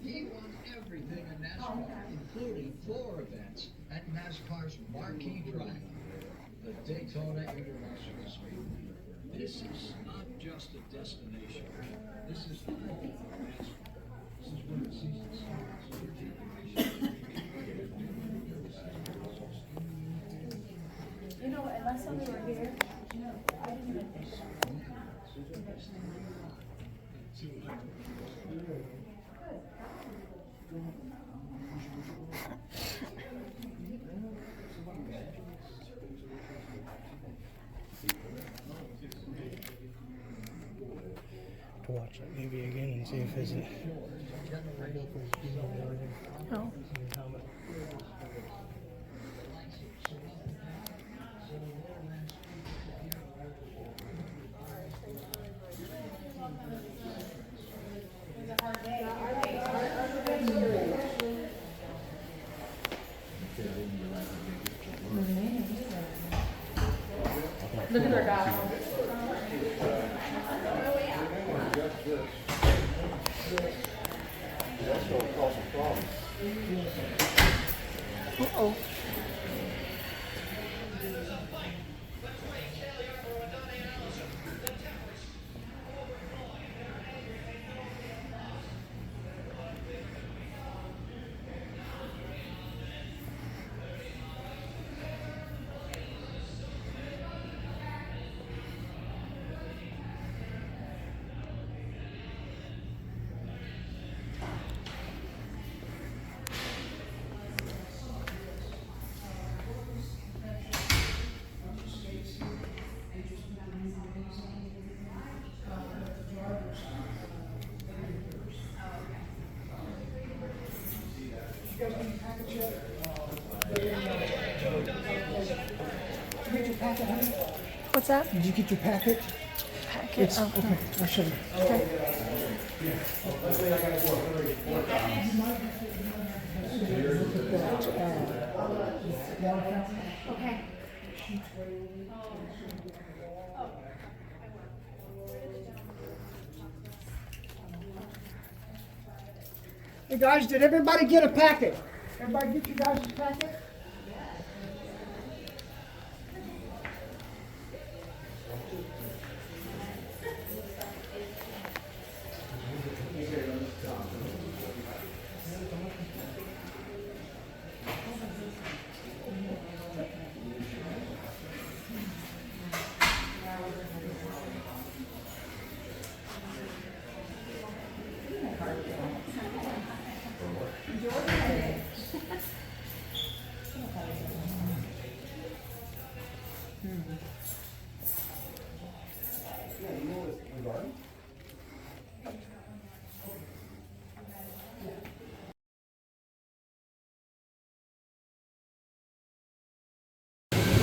He won everything in NASCAR, including 4 events at NASCAR's marquee track, the Daytona International Speedway. This is not just a destination. This is the home of NASCAR. This is where the season starts. You know, and last time we were here, I didn't even think about it. To watch that movie again and see if it's it. Oh. Look at her guy. That's going to cause some problems. Uh-oh. What's that? Did you get your packet? Packet? It's, Oh, okay, I'll show you. okay. Okay. Hey guys, did everybody get a packet? Everybody get you guys a packet?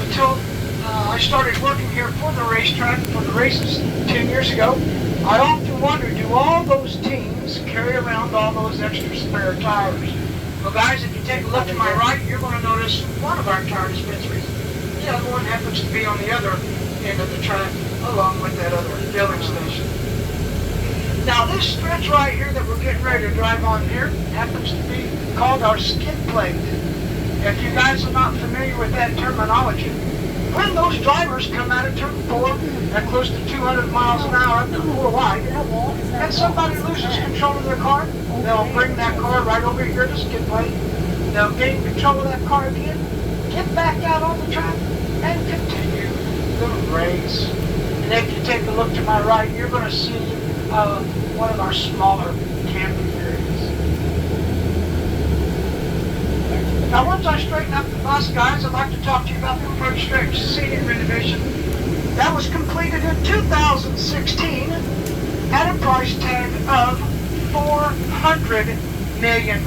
Until I started working here for the racetrack, for the races 10 years ago, I often wondered, do all those teams carry around all those extra spare tires? Well guys, if you take a look to my right, you're going to notice one of our tire dispensaries. The other one happens to be on the other end of the track, along with that other filling station. Now this stretch right here that we're getting ready to drive on here happens to be called our skid plate. If you guys are not familiar with that terminology, when those drivers come out of turn 4 at close to 200 miles an hour up to 4 wide, and somebody loses control of their car, they'll bring that car right over here to skid plate. They'll gain control of that car again, get back out on the track, and continue the race. And if you take a look to my right, you're going to see one of our smaller camping areas. Now, once I straighten up the bus, guys, I'd like to talk to you about the approach stretch seating renovation. That was completed in 2016 at a price tag of $400 million.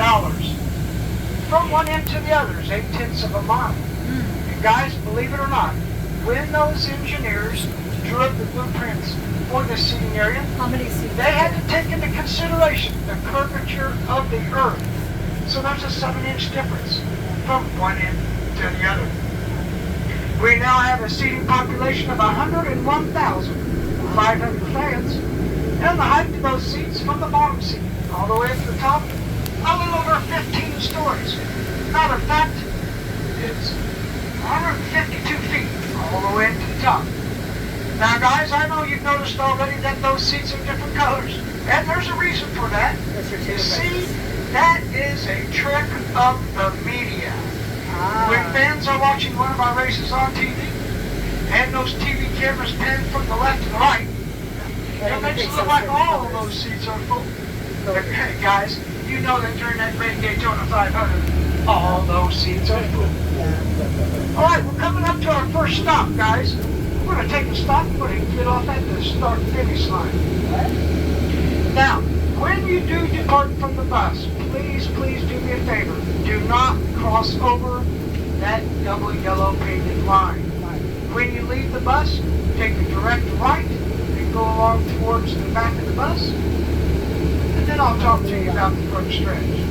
From one end to the other is 0.8 of a mile. And guys, believe it or not, when those engineers drew up the blueprints for this seating area, How many seats? they had to take into consideration the curvature of the earth. So there's a 7-inch difference from one end to the other. We now have a seating population of 101,500 fans, and the height of those seats from the bottom seat all the way up to the top, a little over 15 stories. Matter of fact, it's 152 feet all the way to the top. Now guys, I know you've noticed already that those seats are different colors, and there's a reason for that. You see, that is a trick of the media. When fans are watching one of our races on TV, and those TV cameras pan from the left to the right, it makes it look like all of those seats are full. But hey guys, you know that during that great Daytona 500, all those seats are full. Alright, we're coming up to our first stop, guys. We're going to take a stop. We're going to get off at the start-finish line. Now, when you do depart from the bus, please do me a favor. Do not cross over that double yellow painted line. When you leave the bus, take a direct right and go along towards the back of the bus. And then I'll talk to you about the front stretch.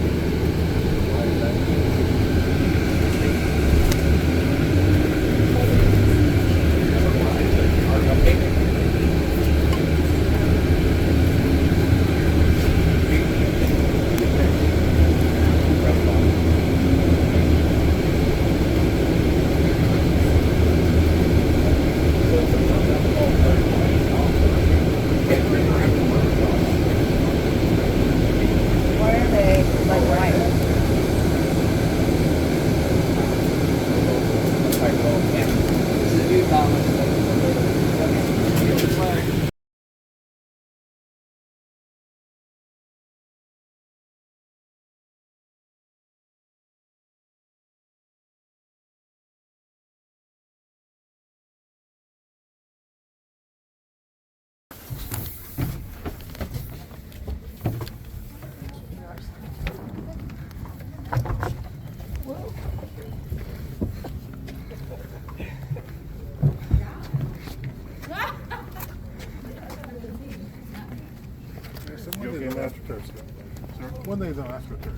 One day they'll ask for turn.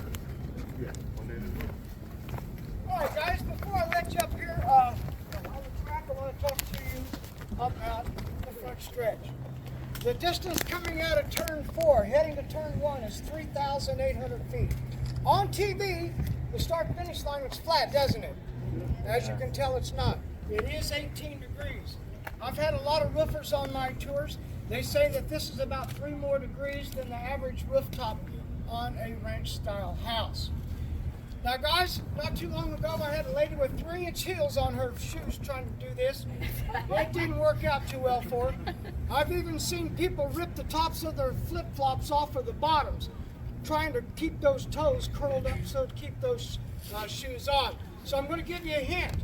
Yeah, one day they All right, guys, before I let you up here on the track, I want to talk to you about the front stretch. The distance coming out of turn 4, heading to turn 1, is 3,800 feet. On TV, the start-finish line looks flat, doesn't it? As you can tell, it's not. It is 18 degrees. I've had a lot of roofers on my tours. They say that this is about 3 more degrees than the average rooftop on a ranch-style house. Now guys, not too long ago I had a lady with 3-inch heels on her shoes trying to do this. It didn't work out too well for her. I've even seen people rip the tops of their flip-flops off of the bottoms, trying to keep those toes curled up so to keep those shoes on. So I'm going to give you a hint.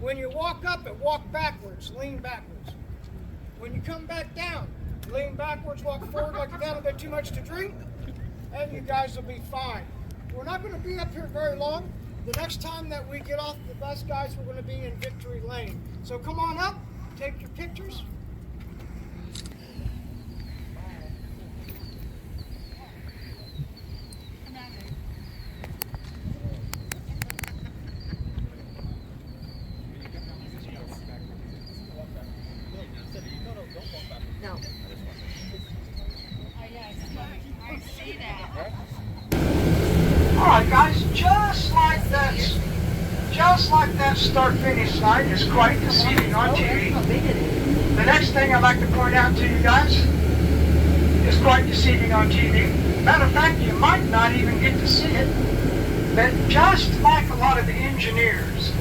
When you walk up it, walk backwards, lean backwards. When you come back down, lean backwards, walk forward like you've had a bit too much to drink, and you guys will be fine. We're not going to be up here very long. The next time that we get off the bus, guys, we're going to be in Victory Lane. So come on up, take your pictures. No. I see that. Alright guys, just like that start-finish line is quite deceiving on TV. How big it is. The next thing I'd like to point out to you guys is quite deceiving on TV. Matter of fact, you might not even get to see it. But just like a lot of the engineers,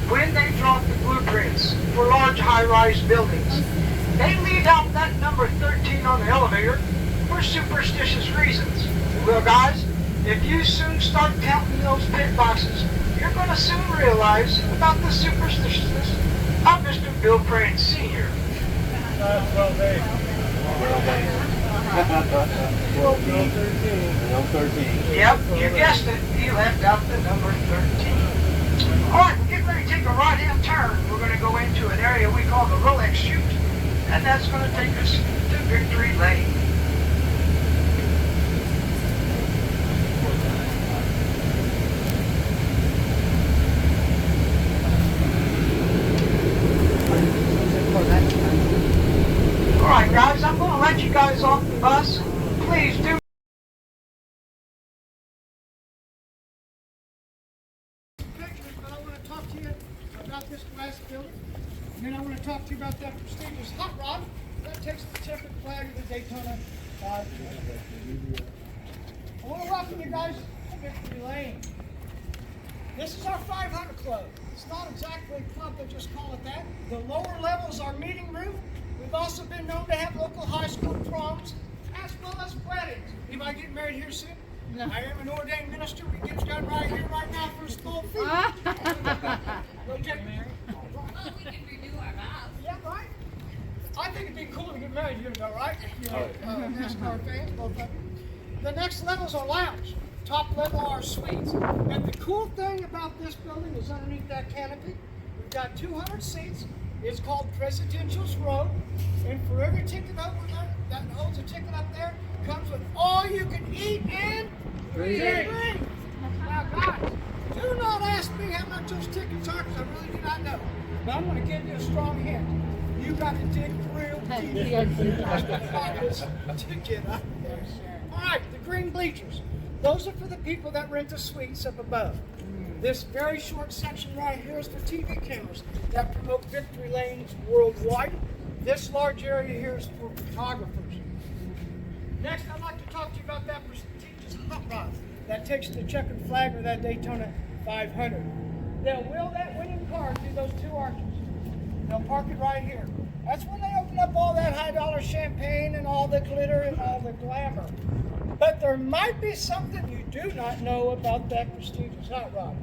when they drop the blueprints for large high-rise buildings, they leave out that number 13 on the elevator for superstitious reasons. Well guys, if you soon start counting those pit boxes, you're going to soon realize about the superstitiousness of Mr. Bill Crane Sr. Well, 13. Yep, you guessed it. He left out the number 13. Alright, we're getting ready to take a right-hand turn. We're going to go in into an area we call the Rolex Chute, and that's going to take us to Victory Lane. All right, guys, I'm going to let you guys off the bus. Please do. Pictures, but I want to talk to you about this glass building. And then I want to talk to you about that prestigious hot rod that takes the checkered flag of the Daytona 500. I want to welcome you guys to Victory Lane. This is our 500 club. It's not exactly a club, they just call it that. The lower level is our meeting room. We've also been known to have local high school proms as well as weddings. Anybody getting married here soon? No. I am an ordained minister. We get done right here, right now for a small fee. Go check married. Well, we can renew our vows. Yeah, right. I think it'd be cool to get married here, though, right? You know, NASCAR fans, both of you. The next level's our lounge. Top level are suites. And the cool thing about this building is underneath that canopy, we've got 200 seats. It's called Presidential's Row. And for every ticket over there that holds a ticket up there, comes with all you can eat and drink. Now, guys, do not ask me how much those tickets are, because I really do not know. But I'm going to give you a strong hint. You got to dig real deep to get up there. All right, the green bleachers. Those are for the people that rent the suites up above. This very short section right here is for TV cameras that promote Victory Lanes worldwide. This large area here is for photographers. Next, I'd like to talk to you about that prestigious hot rod that takes the checkered flag of that Daytona 500. They'll wheel that winning car through those two arches. They'll park it right here. That's when they open up all that high-dollar champagne and all the glitter and all the glamour. But there might be something you do not know about that prestigious hot rod.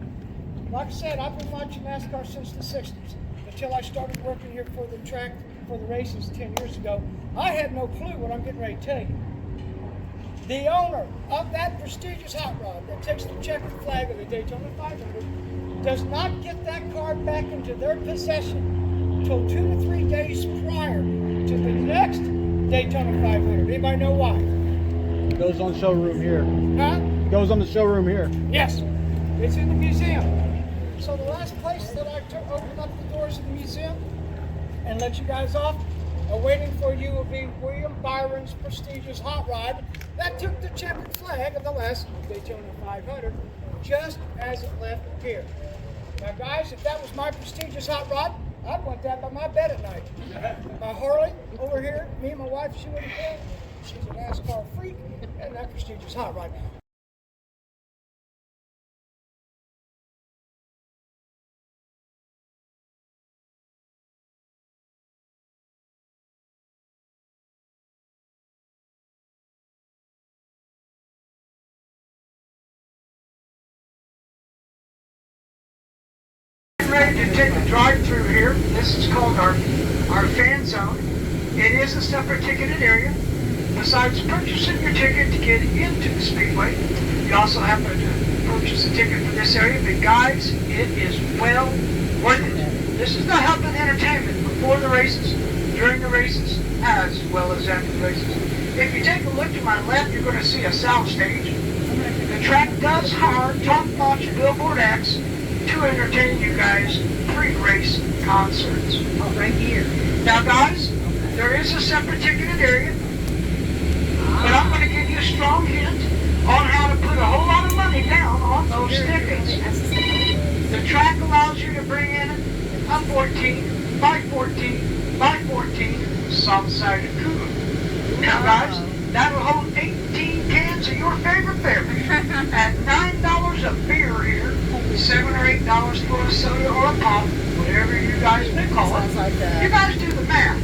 Like I said, I've been watching NASCAR since the 60s, until I started working here for the track, for the races 10 years ago. I had no clue what I'm getting ready to tell you. The owner of that prestigious hot rod that takes the checkered flag of the Daytona 500 does not get that car back into their possession until 2 to 3 days prior to the next Daytona 500. Anybody know why? Goes on showroom here. Huh? Goes on the showroom here. Yes, it's in the museum. So the last place that I open up the doors of the museum and let you guys off, awaiting for you will be William Byron's prestigious hot rod that took the checkered flag of the last Daytona 500 just as it left here. Now guys, if that was my prestigious hot rod, I'd want that by my bed at night. My Harley over here, me and my wife, she wouldn't care. She's a NASCAR freak, and that prestigious hot rod. Ready to take a drive through here. This is called our fan zone. It is a separate ticketed area. Besides purchasing your ticket to get into the speedway, you also have to purchase a ticket for this area. But guys, it is well worth it. This is the help and entertainment before the races, during the races, as well as after the races. If you take a look to my left, you're going to see a sound stage. The track does hire top-notch billboard acts to entertain you guys pre-race concerts. Oh, right here. Now guys, there is a separate ticketed area, but I'm going to give you a strong hint on how to put a whole lot of money down on those tickets. The track allows you to bring in a 14 by 14 by 14 soft-sided cooler. Now guys, that'll hold 18 cans of your favorite beverage at $9 a beer here, $7 or $8 for a soda or a pop, whatever you guys may call it. You guys do the math.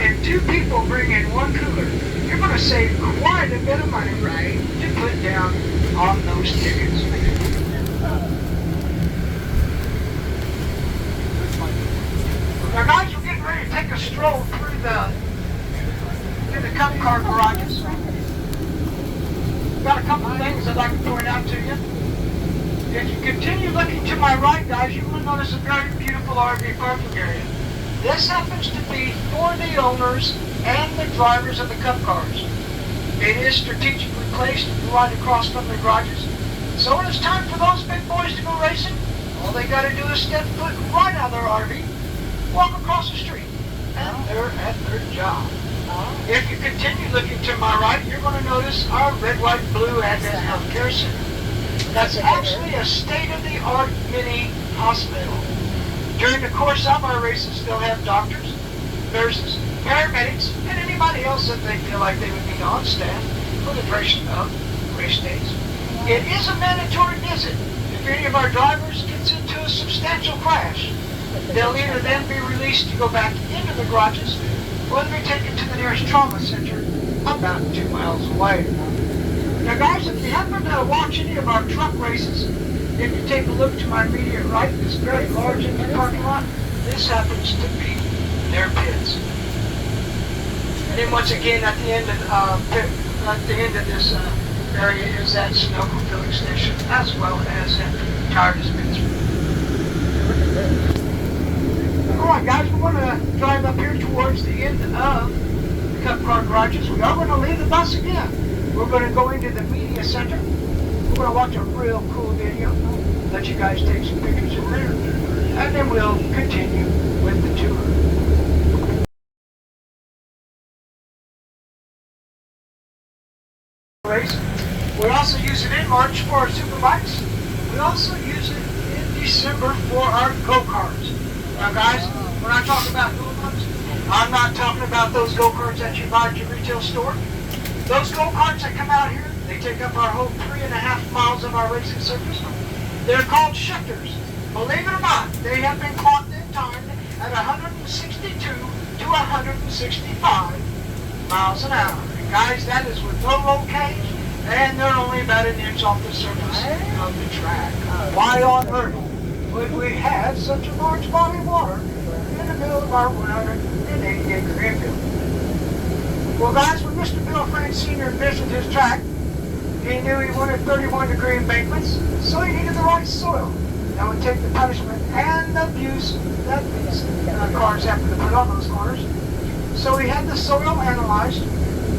If two people bring in one cooler, you're going to save quite a bit of money, right, to put down on those tickets. Now guys, we're getting ready to take a stroll through the Cup Car garages. Got a couple of things I'd like to point out to you. If you continue looking to my right, guys, you will notice a very beautiful RV parking area. This happens to be for the owners and the drivers of the Cup cars. It is strategically placed right across from the garages. So when it's time for those big boys to go racing, all they got to do is step foot right out of their RV, walk across the street, and they're at their job. If you continue looking to my right, you're going to notice our red, white, blue Advent Healthcare Center. That's actually a state-of-the-art mini hospital. During the course of our races, they'll have doctors, nurses, paramedics, and anybody else that they feel like they would need on staff for the duration of race days. It is a mandatory visit. If any of our drivers gets into a substantial crash, they'll either then be released to go back into the garages, or they'll be taken to the nearest trauma center about 2 miles away. Now guys, if you happen to watch any of our truck races, if you take a look to my immediate right, this very large empty parking lot, this happens to be their pits. And then once again, at the end of this area is that Sunoco filling station, as well as that tire dispenser. All right, guys, we're going to drive up here towards the end of the Cup car garages. We are going to leave the bus again. We're going to go into the media center. We're going to watch a real cool video. Let you guys take some pictures in there. And then we'll continue with the tour. We also use it in March for our superbikes. We also use it in December for our go-karts. Now guys, when I talk about go-karts, I'm not talking about those go-karts that you buy at your retail store. Those go-karts that come out here, they take up our whole 3.5 miles of our racing surface. They're called shifters. Believe it or not, they have been clocked in time at 162 to 165 miles an hour. And guys, that is with no roll cage, and they're only about an inch off the surface of the track. Why on earth would we have such a large body of water in the middle of our 180-acre infield? Well, guys, when Mr. Bill Frank Sr. envisioned his track, he knew he wanted 31-degree embankments, so he needed the right soil that would take the punishment and the abuse that these cars happen to put on those corners. So he had the soil analyzed,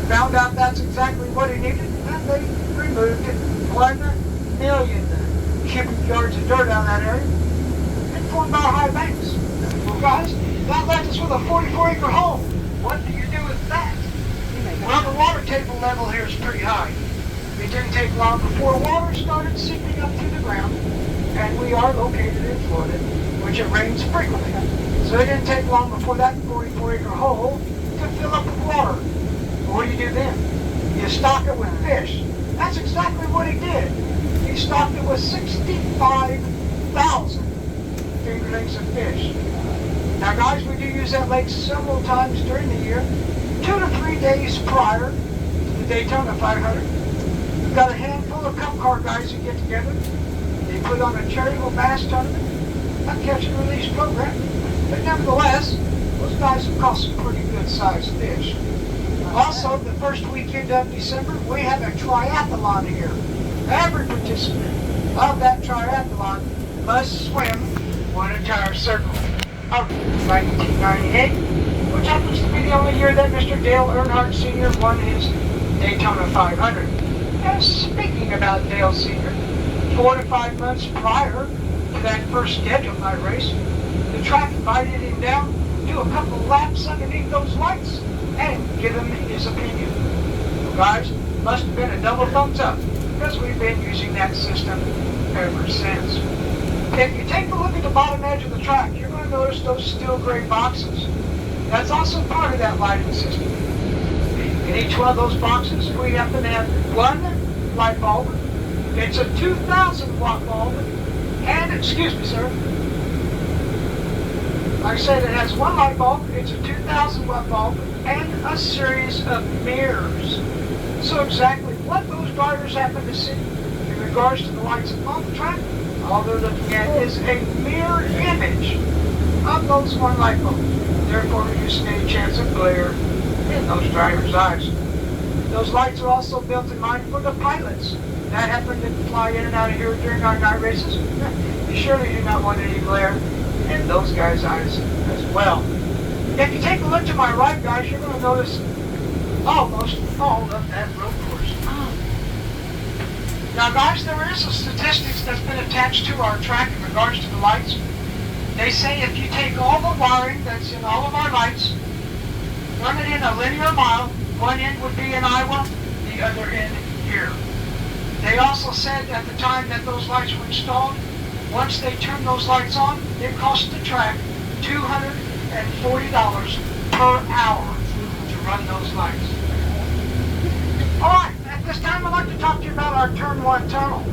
found out that's exactly what he needed, and they removed 1 million cubic yards of dirt out of that area and formed our high banks. Well, guys, that left us with a 44-acre home. What do you do with that? Well, the water table level here is pretty high. It didn't take long before water started seeping up through the ground, and we are located in Florida, which it rains frequently. So it didn't take long before that 44-acre hole could fill up with water. Well, what do you do then? You stock it with fish. That's exactly what he did. He stocked it with 65,000 fingerlings of fish. Now guys, we do use that lake several times during the year, 2 to 3 days prior to the Daytona 500. We've got a handful of Cup car guys who get together. They put on a charitable bass tournament, a catch and release program. But nevertheless, those guys have caught some pretty good sized fish. Also, the first weekend of December, we have a triathlon here. Every participant of that triathlon must swim one entire circle of 1998, which happens to be the only year that Mr. Dale Earnhardt Sr. won his Daytona 500. And speaking about Dale Sr., 4 to 5 months prior to that first scheduled night race, the track invited him down, do a couple laps underneath those lights, and give him his opinion. Well, guys, must have been a double thumbs up, because we've been using that system ever since. If you take a look at the bottom edge of the track, you're going to notice those steel gray boxes. That's also part of that lighting system. In each one of those boxes, we happen to have one light bulb. It's a 2,000 watt bulb, and, excuse me, sir. Like I said, it has one light bulb, it's a 2,000 watt bulb, and a series of mirrors. So exactly what those drivers happen to see in regards to the lights on the track, all they're looking at is a mirror image of those one light bulbs, therefore reducing any chance of glare in those drivers' eyes. Those lights are also built in mind for the pilots that happen to fly in and out of here during our night races. You surely do not want any glare in those guys' eyes as well. If you take a look to my right, guys, you're going to notice almost all of that road course. Now, guys, there is a statistics that's been attached to our track in regards to the lights. They say if you take all the wiring that's in all of our lights, run it in a linear mile, one end would be in Iowa, the other end here. They also said at the time that those lights were installed, once they turned those lights on, it cost the track $240 per hour to run those lights. Alright, at this time I'd like to talk to you about our Turn 1 tunnel.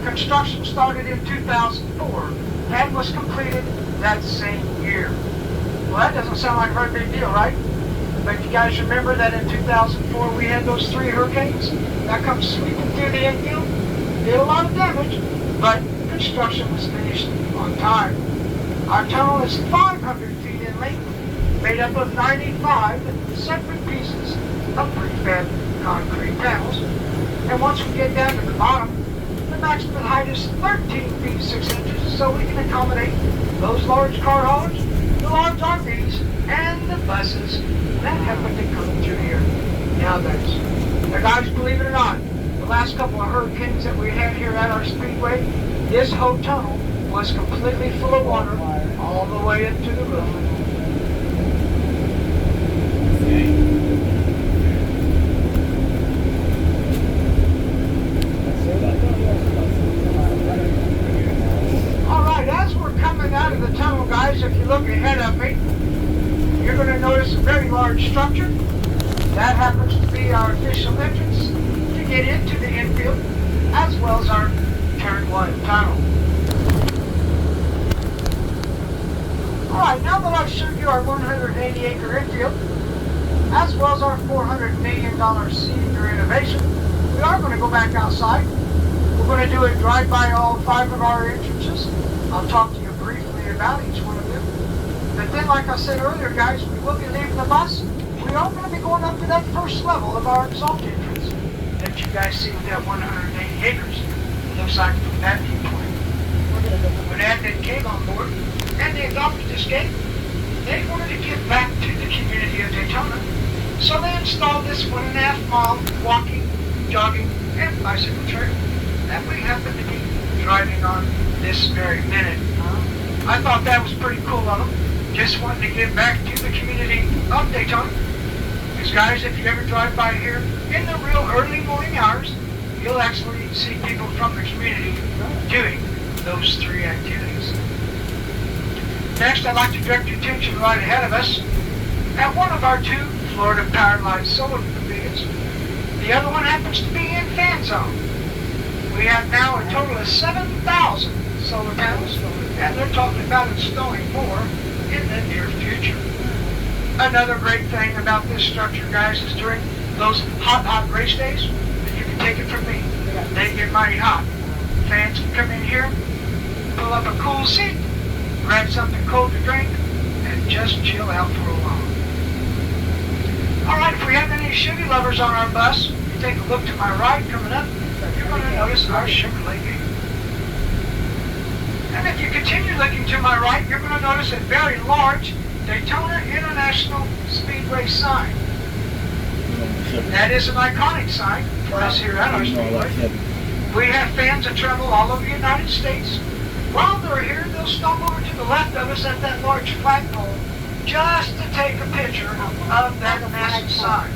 Construction started in 2004 and was completed that same year. Well, that doesn't sound like a very big deal, right? But you guys remember that in 2004 we had those 3 hurricanes that come sweeping through the infield? Did a lot of damage, but construction was finished on time. Our tunnel is 500 feet in length, made up of 95 separate pieces of prefab concrete panels. And once we get down to the bottom, the maximum height is 13 feet 6 inches, so we can accommodate those large car haulers, the large RVs, and the buses that happen to come through here nowadays. Now guys, believe it or not, the last couple of hurricanes that we had here at our speedway, this whole tunnel was completely full of water all the way up to the roof. Alright, as we're coming out of the tunnel, guys, if you look ahead of me, you're going to notice a very large structure. That happens to be our official entrance to get into the infield, as well as our Turn 1 tunnel. Alright, now that I've showed you our 180-acre infield, as well as our $400 million seating renovation, we are going to go back outside. We're going to do a drive-by all 5 of our entrances. I'll talk to you briefly about each one of them. But then, like I said earlier, guys, we will be leaving the bus. We are going to be going up to that first level of our exalt entrance that you guys see with that 180 acres. It looks like from that viewpoint. When Advent came on board and they adopted this gate, they wanted to give back to the community of Daytona. So they installed this 1.5 mile walking, jogging, and bicycle trail that we happen to be driving on this very minute. I thought that was pretty cool of them. Just wanting to give back to the community of Daytona. Because guys, if you ever drive by here in the real early morning hours, you'll actually see people from the community doing those 3 activities. Next, I'd like to direct your attention right ahead of us at one of our 2 Florida Power Line solar pavilions. The other one happens to be in fan zone. We have now a total of 7,000 solar panels, and they're talking about installing more in the near future. Another great thing about this structure, guys, is during those hot race days, you can take it from me, they get mighty hot. Fans can come in here, pull up a cool seat, grab something cold to drink, and just chill out for a while. Alright, if we have any Chevy lovers on our bus, you take a look to my right coming up, you're going to notice our Chevrolet gate. And if you continue looking to my right, you're going to notice a very large Daytona International Speedway sign. That is an iconic sign for us here at our Speedway. We have fans that travel all over the United States. While they're here, they'll stop over to the left of us at that large flagpole just to take a picture of that massive sign.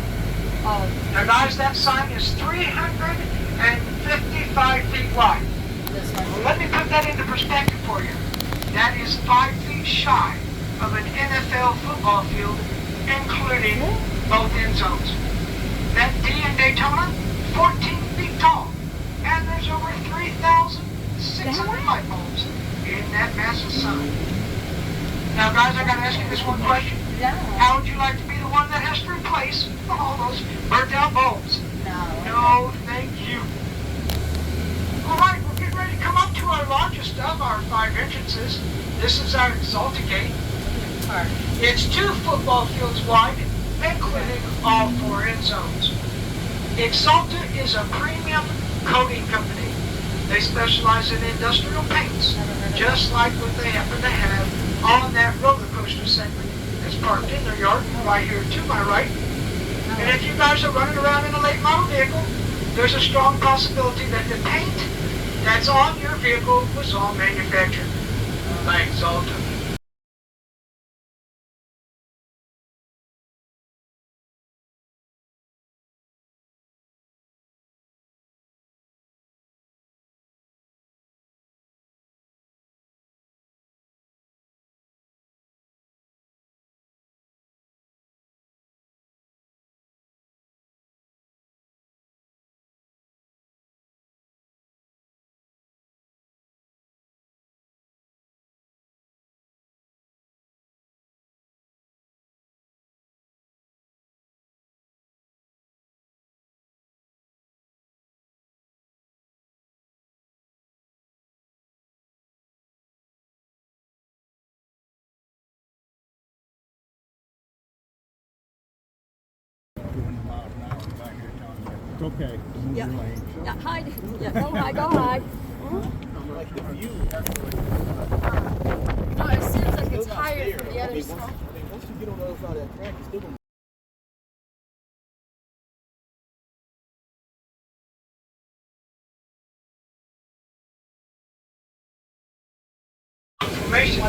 Now guys, that sign is 355 feet wide. Well, let me put that into perspective for you. That is 5 feet shy of an NFL football field, including both end zones. That D in Daytona, 14 feet tall, and there's over 3,600 light bulbs in that massive sign. Now guys, I gotta ask you this one question. How would you like to be the one that has to replace all those burnt out bulbs? No, thank you. Alright, we're getting ready to come up to our largest of our 5 entrances. This is our Exalta gate. It's 2 football fields wide, including all 4 end zones. Exalta is a premium coating company. They specialize in industrial paints, just like what they happen to have on that roller coaster segment that's parked in the yard, right here to my right. And if you guys are running around in a late model vehicle, there's a strong possibility that the paint that's on your vehicle was all manufactured by Exalta. It's okay. Move Yeah. your lane. Yeah, hide. Yeah, go hide, go hide. Like the view. No, it seems like it's higher from the other side. Once you get on the other side of that track, it's still going to Formation.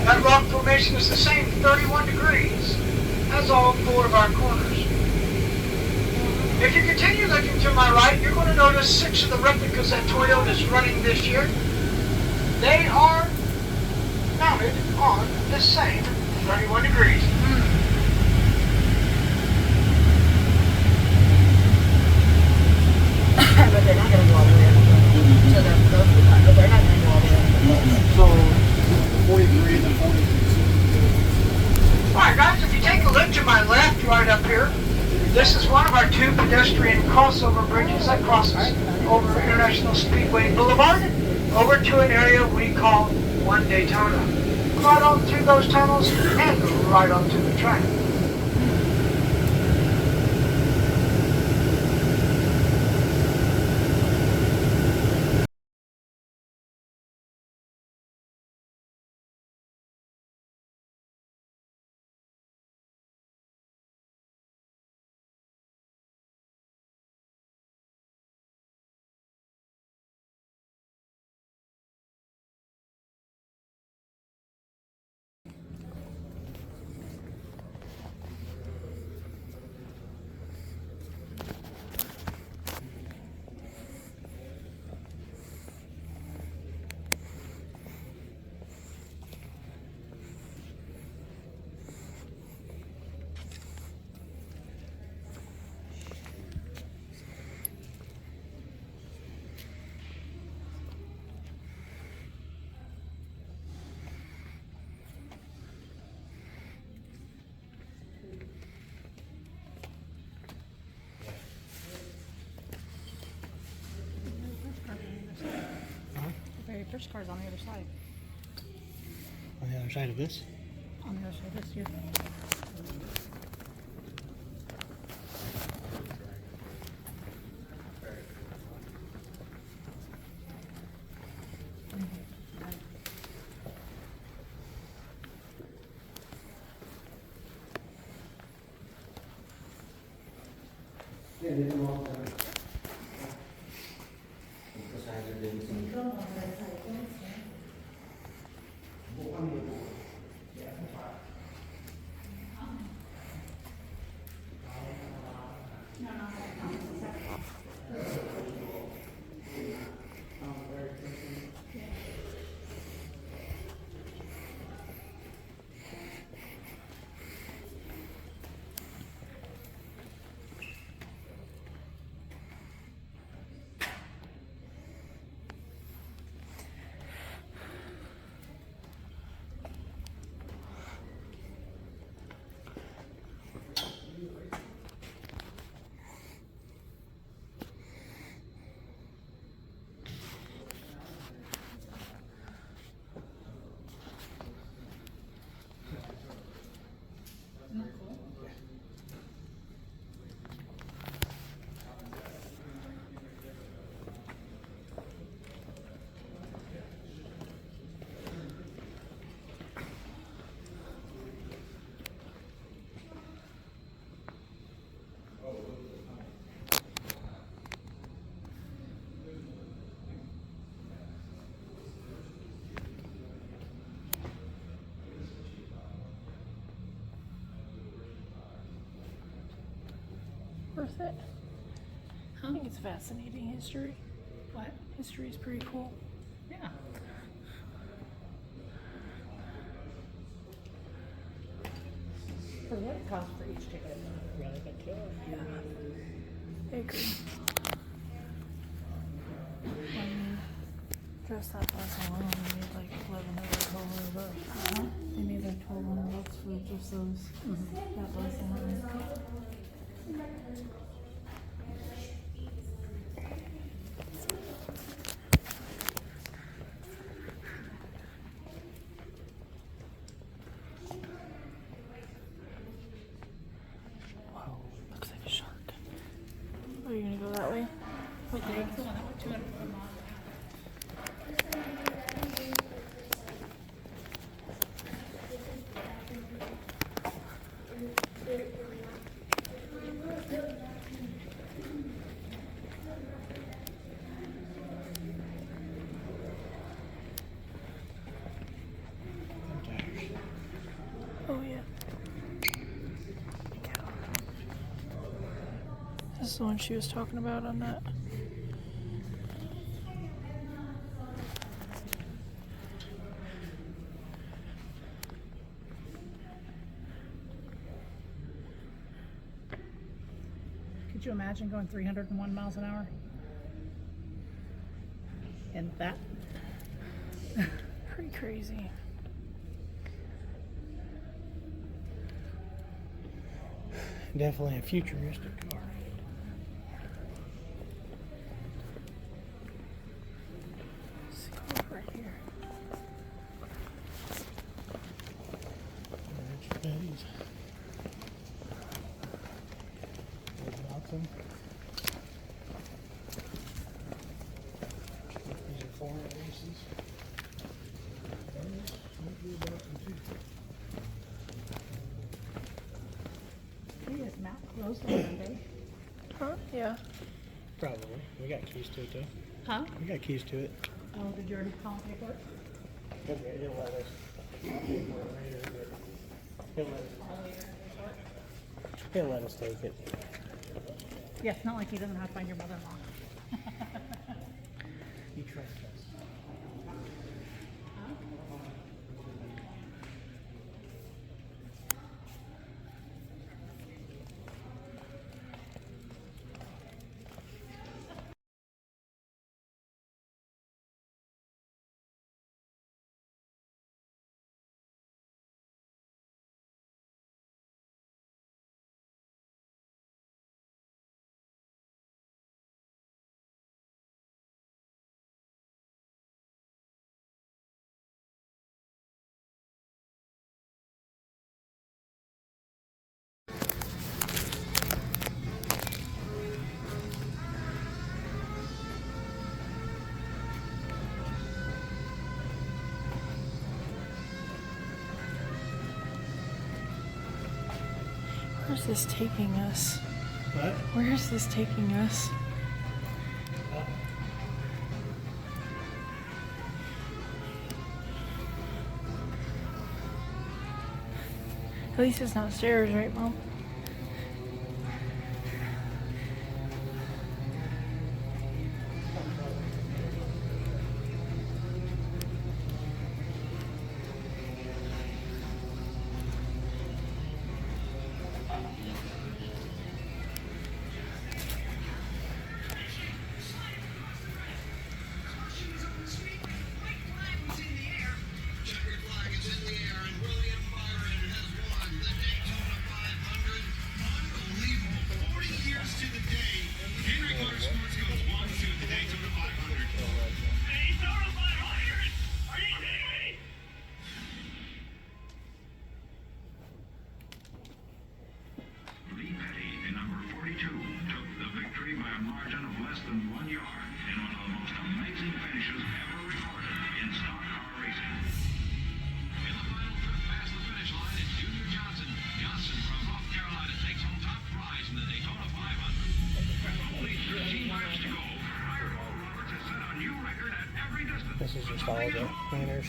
That rock formation is the same 31 degrees as all four of our corners. If you continue looking to my right, you're going to notice 6 of the replicas that Toyota is running this year. They are mounted on the same 31 degrees. But they're not going to go all the way up. So but they're not going to go all the way up. So, 43 and the 42. Alright guys, if you take a look to my left right up here, this is one of our 2 pedestrian crossover bridges that crosses over International Speedway Boulevard over to an area we call One Daytona. Right on through those tunnels and right onto the track. The very first car's on the other side. On the other side of this? On the other side of this, here. Worth it. I think it's fascinating history. What? History is pretty cool. Yeah. For what it costs for each ticket. Really good too. Yeah. I agree. When we dressed up as alone, we made like $1,100. They made like $1,200 for just those. That was alone. Whoa, looks like a shark. Are you gonna go that way? Okay, it's the one that went 200 miles. Oh yeah. This is the one she was talking about on that. Could you imagine going 301 miles an hour? And that? Pretty crazy. Definitely a futuristic car. Let's go over here. There's Betty's. There's Malcolm. These are foreign races. Might be about them too. Hey, is Mount closed on Monday? Huh? Yeah. Probably. We got keys to it though. Huh? We got keys to it. Oh, did you already call and pay for it? He'll let us. He'll let us take it. Yeah, it's not like he doesn't have to find your mother-in-law. You trust us. Where's this taking us? What? Where is this taking us? At least it's not stairs, right, Mom? This is just all the planners.